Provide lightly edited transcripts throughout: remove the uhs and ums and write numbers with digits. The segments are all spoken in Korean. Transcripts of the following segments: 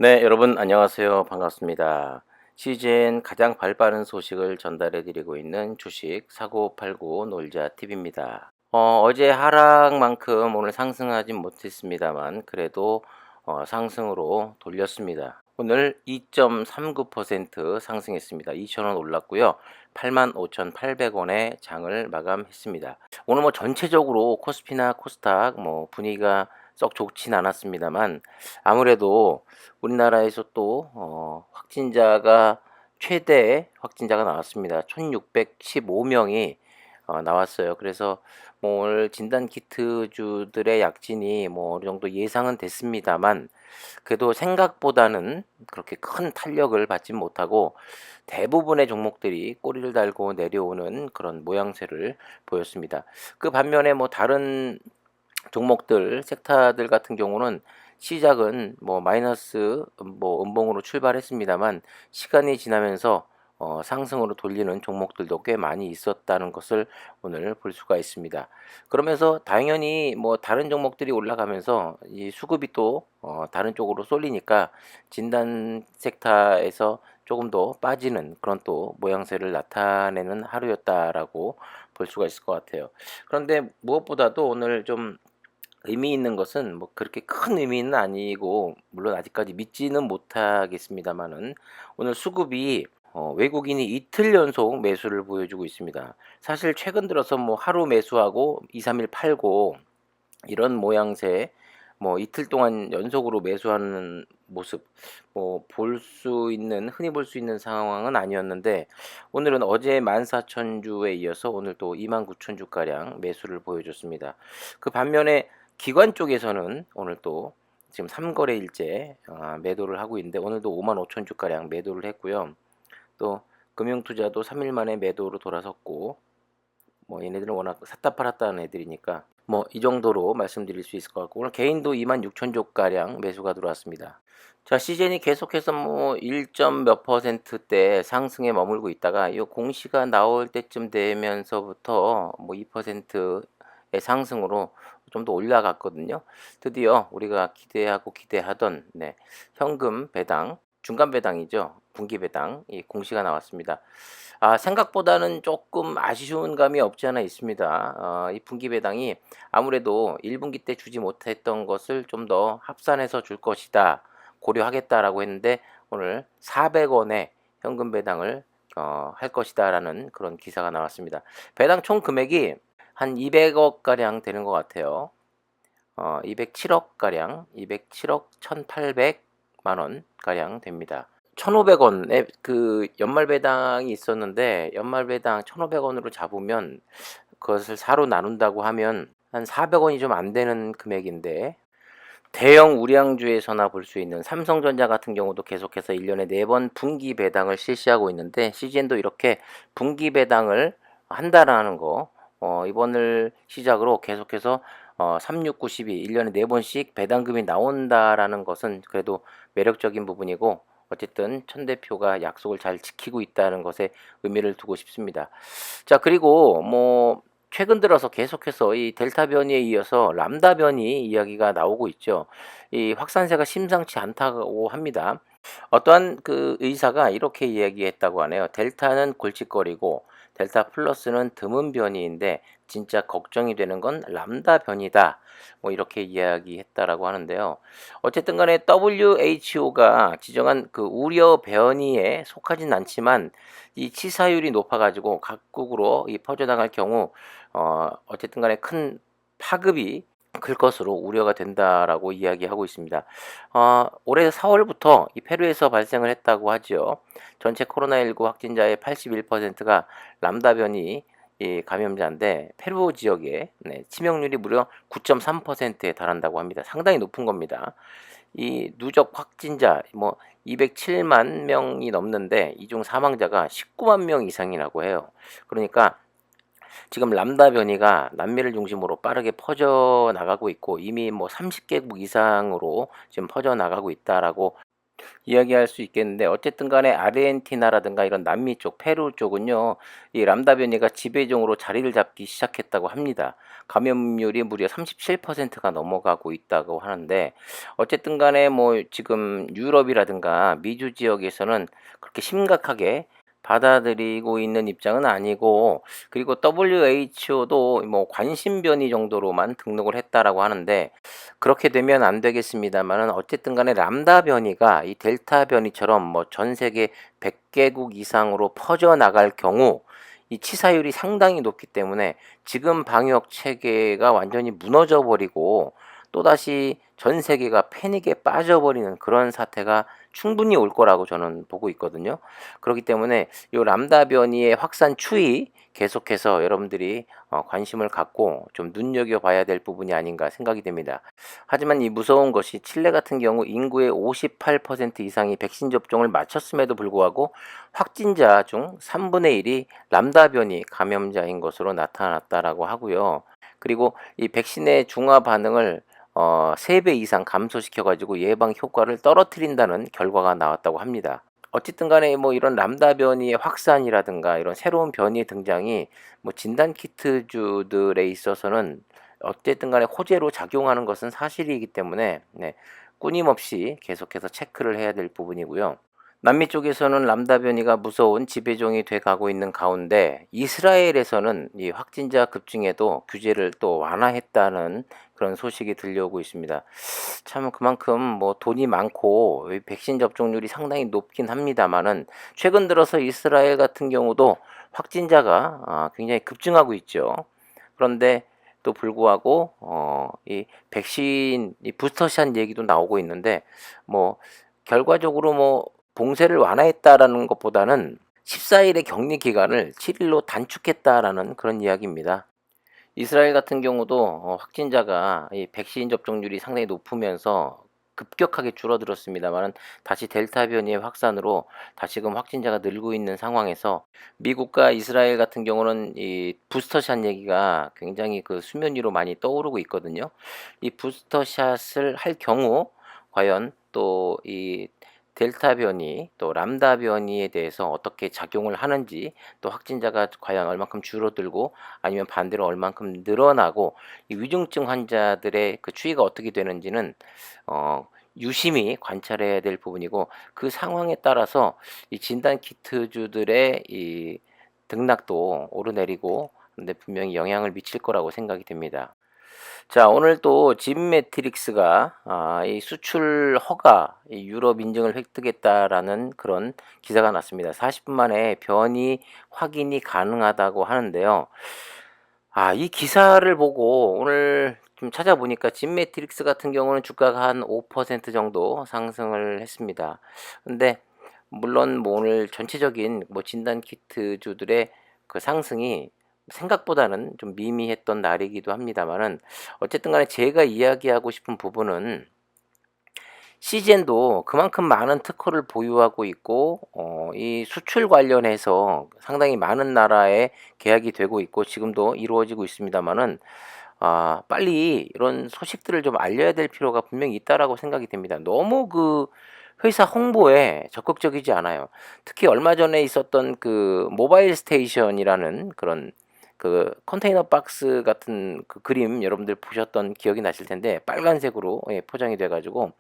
네, 여러분 안녕하세요. 반갑습니다. 시즌 가장 발빠른 소식을 전달해 드리고 있는 주식 사고 팔고 놀자 팁입니다. 어제 하락만큼 오늘 상승하진 못했습니다만 그래도 상승으로 돌렸습니다. 오늘 2.39% 상승했습니다. 2,000원 올랐고요. 85,800원에 장을 마감했습니다. 오늘 뭐 전체적으로 코스피나 코스닥 뭐 분위기가 썩 좋진 않았습니다만 아무래도 우리나라에서 또 확진자가 최대 확진자가 나왔습니다. 1,615명이 나왔어요. 그래서 뭐 오늘 진단 키트주들의 약진이 뭐 어느 정도 예상은 됐습니다만 그래도 생각보다는 그렇게 큰 탄력을 받지 못하고 대부분의 종목들이 꼬리를 달고 내려오는 그런 모양새를 보였습니다. 그 반면에 뭐 다른 종목들, 섹터들 같은 경우는 시작은 뭐 마이너스 뭐 음봉으로 출발했습니다만 시간이 지나면서 상승으로 돌리는 종목들도 꽤 많이 있었다는 것을 오늘 볼 수가 있습니다. 그러면서 당연히 뭐 다른 종목들이 올라가면서 이 수급이 또 다른 쪽으로 쏠리니까 진단 섹터에서 조금 더 빠지는 그런 또 모양새를 나타내는 하루였다라고 볼 수가 있을 것 같아요. 그런데 무엇보다도 오늘 좀 의미 있는 것은 뭐 그렇게 큰 의미는 아니고 물론 아직까지 믿지는 못하겠습니다마는 오늘 수급이 외국인이 이틀 연속 매수를 보여주고 있습니다. 사실 최근 들어서 뭐 하루 매수하고 2-3일 팔고 이런 모양새 뭐 이틀 동안 연속으로 매수하는 모습 뭐 볼 수 있는 흔히 볼 수 있는 상황은 아니었는데 오늘은 어제 14,000주에 이어서 오늘 또 29,000주 가량 매수를 보여줬습니다. 그 반면에 기관 쪽에서는 오늘 또 지금 3거래일째 매도를 하고 있는데 오늘도 55,000주 가량 매도를 했고요. 또 금융투자도 3일 만에 매도로 돌아섰고 뭐 얘네들은 워낙 샀다 팔았다 하는 애들이니까 뭐 이 정도로 말씀드릴 수 있을 것 같고 오늘 개인도 26,000조 가량 매수가 들어왔습니다. 자, 시즌이 계속해서 뭐 1점 몇 퍼센트대 상승에 머물고 있다가 이 공시가 나올 때쯤 되면서부터 뭐 2%의 상승으로 좀 더 올라갔거든요. 드디어 우리가 기대하고 기대하던 현금 배당, 중간 배당이죠. 분기 배당 이 공시가 나왔습니다. 생각보다는 조금 아쉬운 감이 없지 않아 있습니다. 이 분기 배당이 아무래도 1분기 때 주지 못했던 것을 좀 더 합산해서 줄 것이다. 고려하겠다라고 했는데 오늘 400원에 현금 배당을 할 것이다라는 그런 기사가 나왔습니다. 배당 총 금액이 한 200억 가량 되는 것 같아요. 207억 가량, 207억 1,800만 원 가량 됩니다. 1,500원에 그 연말 배당이 있었는데 연말 배당 1,500원으로 잡으면 그것을 4로 나눈다고 하면 한 400원이 좀 안 되는 금액인데 대형 우량주에서나 볼 수 있는 삼성전자 같은 경우도 계속해서 1년에 4번 분기 배당을 실시하고 있는데 CGN도 이렇게 분기 배당을 한다라는 거 이번을 시작으로 계속해서 3692 1년에 4번씩 배당금이 나온다라는 것은 그래도 매력적인 부분이고 어쨌든 천 대표가 약속을 잘 지키고 있다는 것에 의미를 두고 싶습니다. 자, 그리고 뭐 최근 들어서 계속해서 이 델타 변이에 이어서 람다 변이 이야기가 나오고 있죠. 이 확산세가 심상치 않다고 합니다. 어떠한 그 의사가 이렇게 이야기했다고 하네요. 델타는 골칫거리고 델타 플러스는 드문 변이인데 진짜 걱정이 되는 건 람다 변이다. 뭐 이렇게 이야기했다라고 하는데요. 어쨌든 간에 WHO가 지정한 그 우려 변이에 속하진 않지만 이 치사율이 높아가지고 각국으로 이 퍼져나갈 경우 어쨌든 간에 큰 파급이 클 것으로 우려가 된다라고 이야기하고 있습니다. 올해 4월부터 이 페루에서 발생을 했다고 하죠. 전체 코로나19 확진자의 81%가 람다 변이 이 감염자인데 페루 지역에 치명률이 무려 9.3%에 달한다고 합니다. 상당히 높은 겁니다. 이 누적 확진자 뭐 207만 명이 넘는데 이 중 사망자가 19만 명 이상이라고 해요. 그러니까 지금 람다 변이가 남미를 중심으로 빠르게 퍼져 나가고 있고 이미 뭐 30개국 이상으로 지금 퍼져 나가고 있다라고 이야기할 수 있겠는데 어쨌든 간에 아르헨티나라든가 이런 남미 쪽, 페루 쪽은요. 이 람다 변이가 지배종으로 자리를 잡기 시작했다고 합니다. 감염률이 무려 37%가 넘어가고 있다고 하는데 어쨌든 간에 뭐 지금 유럽이라든가 미주 지역에서는 그렇게 심각하게 받아들이고 있는 입장은 아니고 그리고 WHO도 뭐 관심 변이 정도로만 등록을 했다라고 하는데 그렇게 되면 안 되겠습니다만은 어쨌든 간에 람다 변이가 이 델타 변이처럼 뭐 전 세계 100개국 이상으로 퍼져나갈 경우 이 치사율이 상당히 높기 때문에 지금 방역 체계가 완전히 무너져 버리고 또다시 전 세계가 패닉에 빠져버리는 그런 사태가 충분히 올 거라고 저는 보고 있거든요. 그렇기 때문에 이 람다 변이의 확산 추이 계속해서 여러분들이 관심을 갖고 좀 눈여겨봐야 될 부분이 아닌가 생각이 됩니다. 하지만 이 무서운 것이 칠레 같은 경우 인구의 58% 이상이 백신 접종을 마쳤음에도 불구하고 확진자 중 3분의 1이 람다 변이 감염자인 것으로 나타났다라고 하고요. 그리고 이 백신의 중화 반응을 3배 이상 감소시켜 가지고 예방 효과를 떨어뜨린다는 결과가 나왔다고 합니다. 어쨌든 간에 뭐 이런 람다 변이의 확산이라든가 이런 새로운 변이의 등장이 뭐 진단 키트주들에 있어서는 어쨌든 간에 호재로 작용하는 것은 사실이기 때문에 네, 끊임없이 계속해서 체크를 해야 될 부분이고요. 남미 쪽에서는 람다 변이가 무서운 지배종이 돼 가고 있는 가운데 이스라엘에서는 이 확진자 급증에도 규제를 또 완화했다는 그런 소식이 들려오고 있습니다. 참 그만큼 뭐 돈이 많고 백신 접종률이 상당히 높긴 합니다만은 최근 들어서 이스라엘 같은 경우도 확진자가 굉장히 급증하고 있죠. 그런데 또 불구하고 이 백신 이 부스터샷 얘기도 나오고 있는데 뭐 결과적으로 뭐 봉쇄를 완화했다라는 것보다는 14일의 격리 기간을 7일로 단축했다라는 그런 이야기입니다. 이스라엘 같은 경우도 확진자가 이 백신 접종률이 상당히 높으면서 급격하게 줄어들었습니다마는 다시 델타 변이의 확산으로 다시금 확진자가 늘고 있는 상황에서 미국과 이스라엘 같은 경우는 이 부스터샷 얘기가 굉장히 그 수면 위로 많이 떠오르고 있거든요. 이 부스터샷을 할 경우 과연 또 이 델타 변이 또 람다 변이에 대해서 어떻게 작용을 하는지 또 확진자가 과연 얼만큼 줄어들고 아니면 반대로 얼만큼 늘어나고 이 위중증 환자들의 그 추이가 어떻게 되는지는 유심히 관찰해야 될 부분이고 그 상황에 따라서 이 진단 키트주들의 이 등락도 오르내리고 근데 분명히 영향을 미칠 거라고 생각이 됩니다. 자, 오늘 또 짐 매트릭스가 이 수출 허가 이 유럽 인증을 획득했다라는 그런 기사가 났습니다. 40분 만에 변이 확인이 가능하다고 하는데요. 이 기사를 보고 오늘 좀 찾아보니까 짐 매트릭스 같은 경우는 주가가 한 5% 정도 상승을 했습니다. 근데 물론 뭐 오늘 전체적인 뭐 진단 키트주들의 그 상승이 생각보다는 좀 미미했던 날이기도 합니다만은 어쨌든 간에 제가 이야기하고 싶은 부분은 시젠도 그만큼 많은 특허를 보유하고 있고 이 수출 관련해서 상당히 많은 나라에 계약이 되고 있고 지금도 이루어지고 있습니다마는 빨리 이런 소식들을 좀 알려야 될 필요가 분명히 있다라고 생각이 됩니다. 너무 그 회사 홍보에 적극적이지 않아요. 특히 얼마 전에 있었던 그 모바일 스테이션이라는 그런 그 컨테이너 박스 같은 그 그림 여러분들 보셨던 기억이 나실 텐데 빨간색으로 포장이 돼 가지고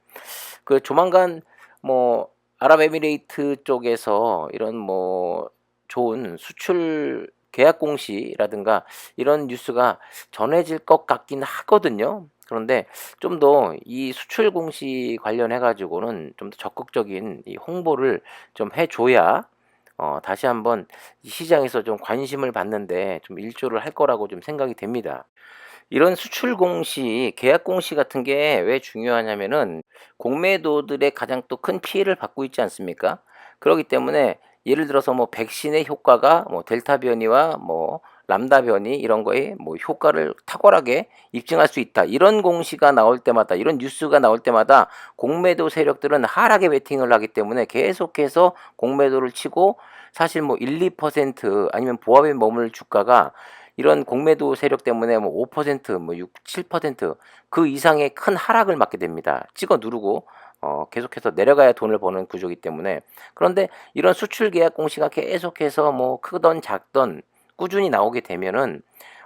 그 조만간 뭐 아랍에미레이트 쪽에서 이런 뭐 좋은 수출 계약 공시라든가 이런 뉴스가 전해질 것 같긴 하거든요. 그런데 좀 더 이 수출 공시 관련해 가지고는 좀 더 적극적인 이 홍보를 좀 해 줘야 다시 한번 이 시장에서 좀 관심을 받는데 좀 일조를 할 거라고 좀 생각이 됩니다. 이런 수출 공시, 계약 공시 같은 게 왜 중요하냐면은 공매도들의 가장 또 큰 피해를 받고 있지 않습니까? 그러기 때문에 예를 들어서 뭐 백신의 효과가 뭐 델타 변이와 뭐 람다 변이 이런 거에 뭐 효과를 탁월하게 입증할 수 있다. 이런 공시가 나올 때마다 이런 뉴스가 나올 때마다 공매도 세력들은 하락에 베팅을 하기 때문에 계속해서 공매도를 치고 사실 뭐 1, 2% 아니면 보합에 머물 주가가 이런 공매도 세력 때문에 뭐 5%, 뭐 6, 7%그 이상의 큰 하락을 맞게 됩니다. 찍어 누르고 계속해서 내려가야 돈을 버는 구조이기 때문에. 그런데 이런 수출 계약 공시가 계속해서 뭐 크든 작든 꾸준히 나오게 되면은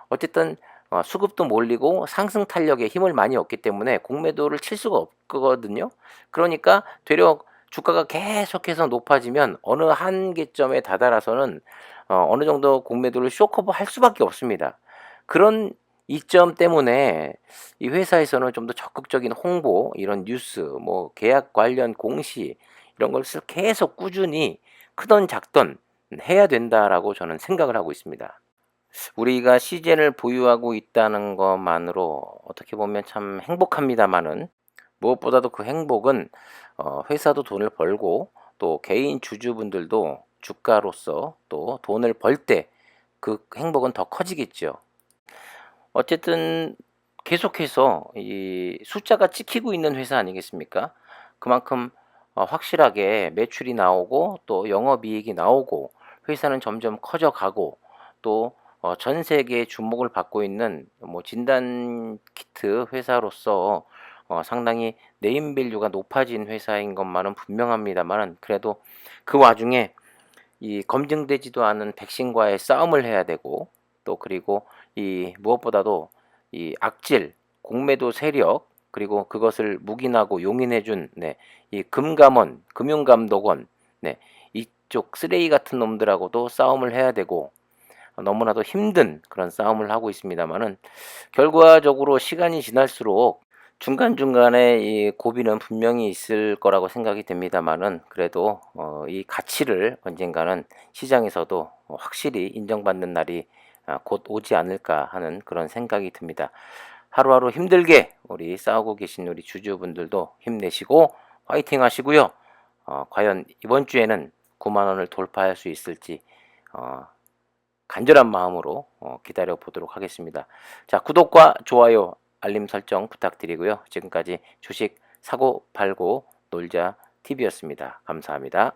어쨌든 수급도 몰리고 상승 탄력에 힘을 많이 얻기 때문에 공매도를 칠 수가 없거든요. 그러니까 되려 주가가 계속해서 높아지면 어느 한계점에 다다라서는 어느 정도 공매도를 쇼커버 할 수밖에 없습니다. 그런 이점 때문에 이 회사에서는 좀 더 적극적인 홍보, 이런 뉴스, 뭐 계약 관련 공시 이런 것을 계속 꾸준히 크든 작든 해야 된다라고 저는 생각을 하고 있습니다. 우리가 시젠을 보유하고 있다는 것만으로 어떻게 보면 참 행복합니다마는, 무엇보다도 그 행복은 회사도 돈을 벌고 또 개인 주주분들도 주가로서 또 돈을 벌 때 그 행복은 더 커지겠죠. 어쨌든 계속해서 이 숫자가 찍히고 있는 회사 아니겠습니까? 그만큼 확실하게 매출이 나오고 또 영업이익이 나오고 회사는 점점 커져가고 또 전 세계에 주목을 받고 있는 뭐 진단 키트 회사로서 상당히 네임밸류가 높아진 회사인 것만은 분명합니다만은, 그래도 그 와중에 이 검증되지도 않은 백신과의 싸움을 해야 되고 또 그리고 이 무엇보다도 이 악질, 공매도 세력, 그리고 그것을 묵인하고 용인해 준 이 금감원, 금융감독원, 이쪽 쓰레기 같은 놈들하고도 싸움을 해야 되고 너무나도 힘든 그런 싸움을 하고 있습니다마는, 결과적으로 시간이 지날수록 중간중간에 이 고비는 분명히 있을 거라고 생각이 됩니다마는, 그래도 이 가치를 언젠가는 시장에서도 확실히 인정받는 날이 곧 오지 않을까 하는 그런 생각이 듭니다. 하루하루 힘들게 우리 싸우고 계신 우리 주주분들도 힘내시고 화이팅 하시고요. 과연 이번 주에는 9만 원을 돌파할 수 있을지 간절한 마음으로 기다려 보도록 하겠습니다. 자, 구독과 좋아요, 알림 설정 부탁드리고요. 지금까지 주식 사고 팔고 놀자 TV였습니다. 감사합니다.